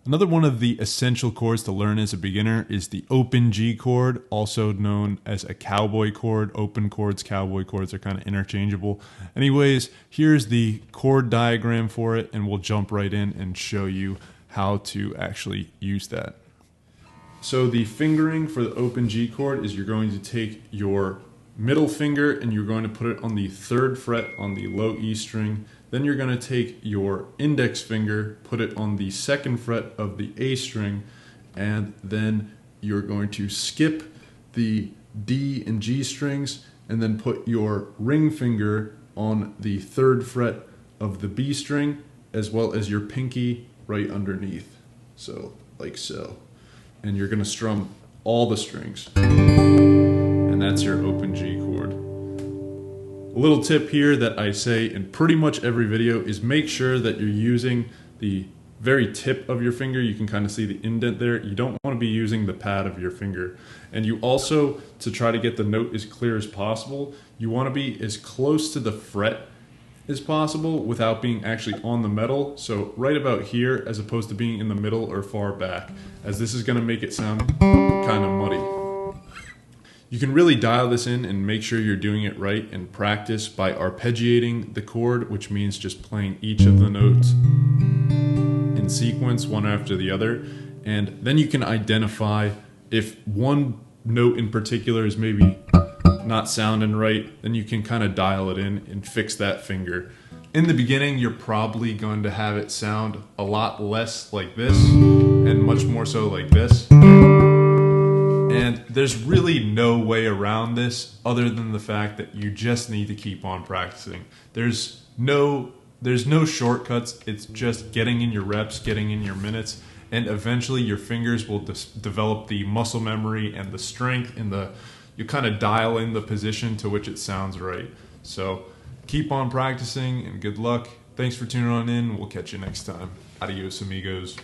Another one of the essential chords to learn as a beginner is the open G chord, also known as a cowboy chord. Open chords, cowboy chords are kind of interchangeable. Anyways, here's the chord diagram for it, and we'll jump right in and show you how to actually use that. So the fingering for the open G chord is you're going to take your middle finger and you're going to put it on the 3rd fret on the low E string. Then you're going to take your index finger, put it on the 2nd fret of the A string, and then you're going to skip the D and G strings and then put your ring finger on the 3rd fret of the B string, as well as your pinky right underneath. So, like so. And you're going to strum all the strings. And that's your open G chord. A little tip here that I say in pretty much every video is make sure that you're using the very tip of your finger. You can kind of see the indent there. You don't want to be using the pad of your finger. And you also, to try to get the note as clear as possible, you want to be as close to the fret as possible without being actually on the metal. So right about here, as opposed to being in the middle or far back, as this is going to make it sound kind of muddy. You can really dial this in and make sure you're doing it right and practice by arpeggiating the chord, which means just playing each of the notes in sequence, one after the other. And then you can identify if one note in particular is maybe not sounding right, then you can kind of dial it in and fix that finger. In the beginning, you're probably going to have it sound a lot less like this and much more so like this. And there's really no way around this other than the fact that you just need to keep on practicing. There's no shortcuts. It's just getting in your reps, getting in your minutes, and eventually your fingers will develop the muscle memory and the strength and you kind of dial in the position to which it sounds right. So keep on practicing and good luck. Thanks for tuning on in. We'll catch you next time. Adios, amigos.